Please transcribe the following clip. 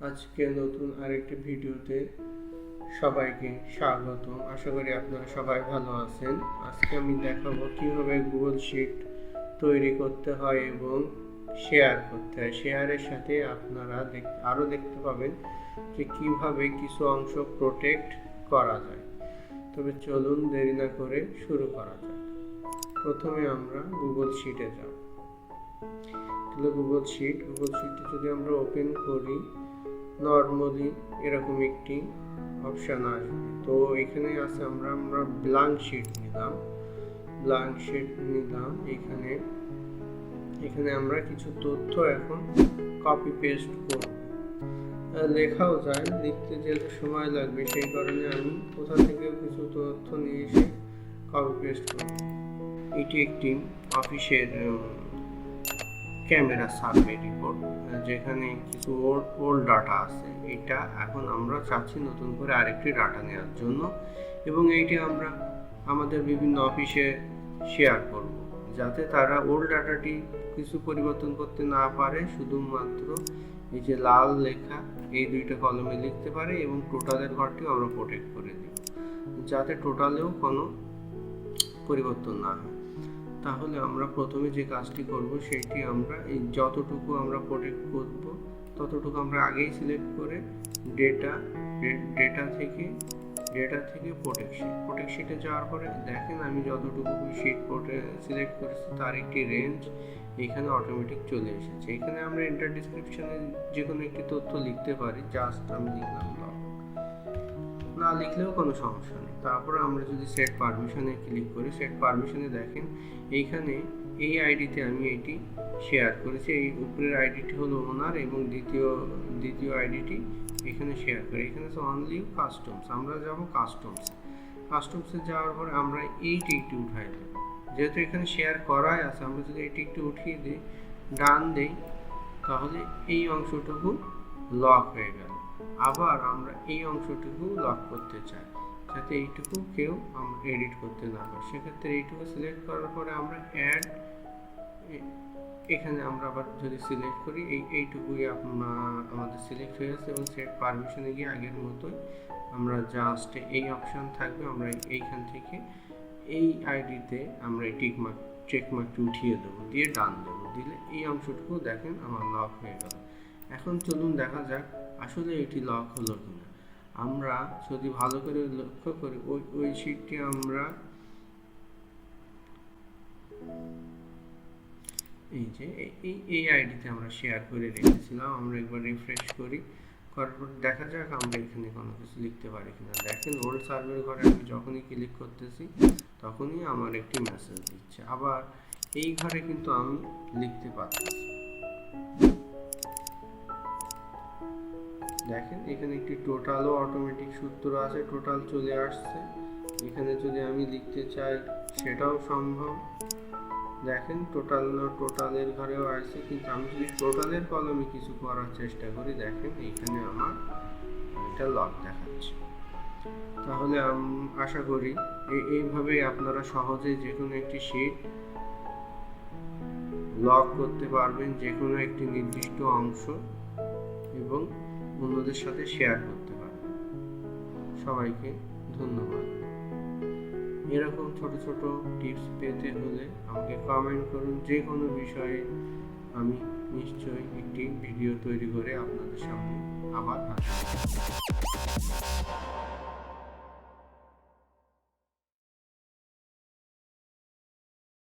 আজকে নতুন আরেকটি ভিডিওতে সবাইকে স্বাগতম। আশা করি আপনারা সবাই ভালো আছেন। আজকে আমি দেখাবো কিভাবে গুগল শিট তৈরি করতে হয় এবং শেয়ার করতে হয়। শেয়ারের সাথে আপনারা আরও দেখতে পাবেন যে কিভাবে কিছু অংশ প্রোটেক্ট করা যায়। তবে চলুন দেরি না করে শুরু করা যাক। প্রথমে আমরা গুগল শিটে যাব। গুগল শিটে যদি আমরা ওপেন করি, নর্মালি এরকম একটি অপশন আসবে। তো এখানে আছে আমরা ব্ল্যাঙ্ক শিট নিলাম। এখানে আমরা কিছু তথ্য এখন কপি পেস্ট করব। লেখাও যায়, লিখতে যেতে সময় লাগবে, সেই কারণে আমি কোথা থেকে কিছু তথ্য নিয়ে এসে কপি পেস্ট করব। এটি একটি অফিসের ক্যামেরা সার্ভে রিপোর্ট, যেখানে কিছু ওল্ড ডাটা আছে। এটা এখন আমরা চাচ্ছি নতুন করে আরেকটি ডাটা নেওয়ার জন্য, এবং এইটি আমরা আমাদের বিভিন্ন অফিসে শেয়ার করব, যাতে তারা ওল্ড ডাটাটি কিছু পরিবর্তন করতে না পারে। শুধুমাত্র এই যে লাল লেখা এই দুইটা কলমে লিখতে পারে, এবং টোটালের ঘরটিও আমরা প্রোটেক্ট করে দিব, যাতে টোটালেও কোনো পরিবর্তন না হয়। তাহলে আমরা প্রথমে যে কাজটি করব সেটি আমরা এই যতটুকু আমরা প্রোটেক্ট করব ততটুকু আমরা আগেই সিলেক্ট করে ডেটা থেকে প্রোটেকশিটে যাওয়ার পরে দেখেন আমি যতটুকু শিট সিলেক্ট করেছি তার একটি রেঞ্জ এখানে অটোমেটিক চলে এসেছে। এখানে আমরা এন্টার ডেসক্রিপশনে যে কোনো একটি তথ্য লিখতে পারি। জাস্ট আমি লিখলাম লগ, না লিখলেও কোনো সমস্যা নেই। তারপরে আমরা যদি সেট পারমিশনে ক্লিক করি, সেট পারমিশনে দেখেন এইখানে এই আইডিতে আমি এটি শেয়ার করেছি। এই উপরের আইডিটি হলো ওনার এবং দ্বিতীয় আইডিটি এখানে শেয়ার করি। এখানে আছে অনলি কাস্টমস। আমরা যাব কাস্টমসে যাওয়ার পরে আমরা এইটি একটু উঠাই দেব। যেহেতু এখানে শেয়ার করাই আছে, আমরা যদি এটি একটু উঠিয়ে দিই, ডান দেই, তাহলে এই অংশটুকু লক হয়ে গেল। আবার আমরা এই অংশটুকু লক করতে চাই, যাতে এইটুকু কেউ আমরা এডিট করতে না পারে। সেক্ষেত্রে এইটুকু সিলেক্ট করার পরে আমরা অ্যাড, এখানে আমরা আবার যদি সিলেক্ট করি এইটুকুই আমাদের সিলেক্ট হয়ে গেছে। এবং সেট পারমিশনে গিয়ে আগের মতোই আমরা জাস্ট এই অপশন থাকবে, আমরা এইখান থেকে এই আইডিতে আমরা এই চেকমার্কটি উঠিয়ে দেবো, দিয়ে ডান দেবো। দিলে এই অংশটুকু দেখেন আমার লক হয়ে গেল। এখন চলুন দেখা যাক আসলে এটি লক হলো কিনা। আমরা যদি ভালো করে লক্ষ্য করি, ওই শিটটি আমরা এই যে এই আইডিতে আমরা শেয়ার করে রেখেছিলাম। আমরা একবার রিফ্রেশ করি, করার পর দেখা যাক আমরা এখানে কোনো কিছু লিখতে পারি কিনা। দেখেন ওল্ড সার্ভের ঘরে আমি যখনই ক্লিক করতেছি তখনই আমার একটি মেসেজ দিচ্ছে। আবার এই ঘরে কিন্তু আমি লিখতে পারছি। দেখেন এখানে একটি টোটালও অটোমেটিক সূত্র আছে, টোটাল চলে আসছে। এখানে যদি আমি লিখতে চাই সেটাও সম্ভব। দেখেন টোটালের ঘরেও আসছে, কিন্তু আমি যদি টোটালের কলমে কিছু করার চেষ্টা করি, দেখেন এইখানে আমার এটা লক দেখাচ্ছে। তাহলে আশা করি এইভাবেই আপনারা সহজে যে কোনো একটি শিট লক করতে পারবেন, যে কোনো একটি নির্দিষ্ট অংশ, এবং অন্যদের সাথে শেয়ার করতে পারবেন। সবাইকে ধন্যবাদ। এরকম ছোট ছোট টিপস পেতে হলে আমাকে কমেন্ট করুন। যে কোনো বিষয়ে আমি নিশ্চয়ই একটি ভিডিও তৈরি করে আপনাদের সামনে আবার হাজির হব।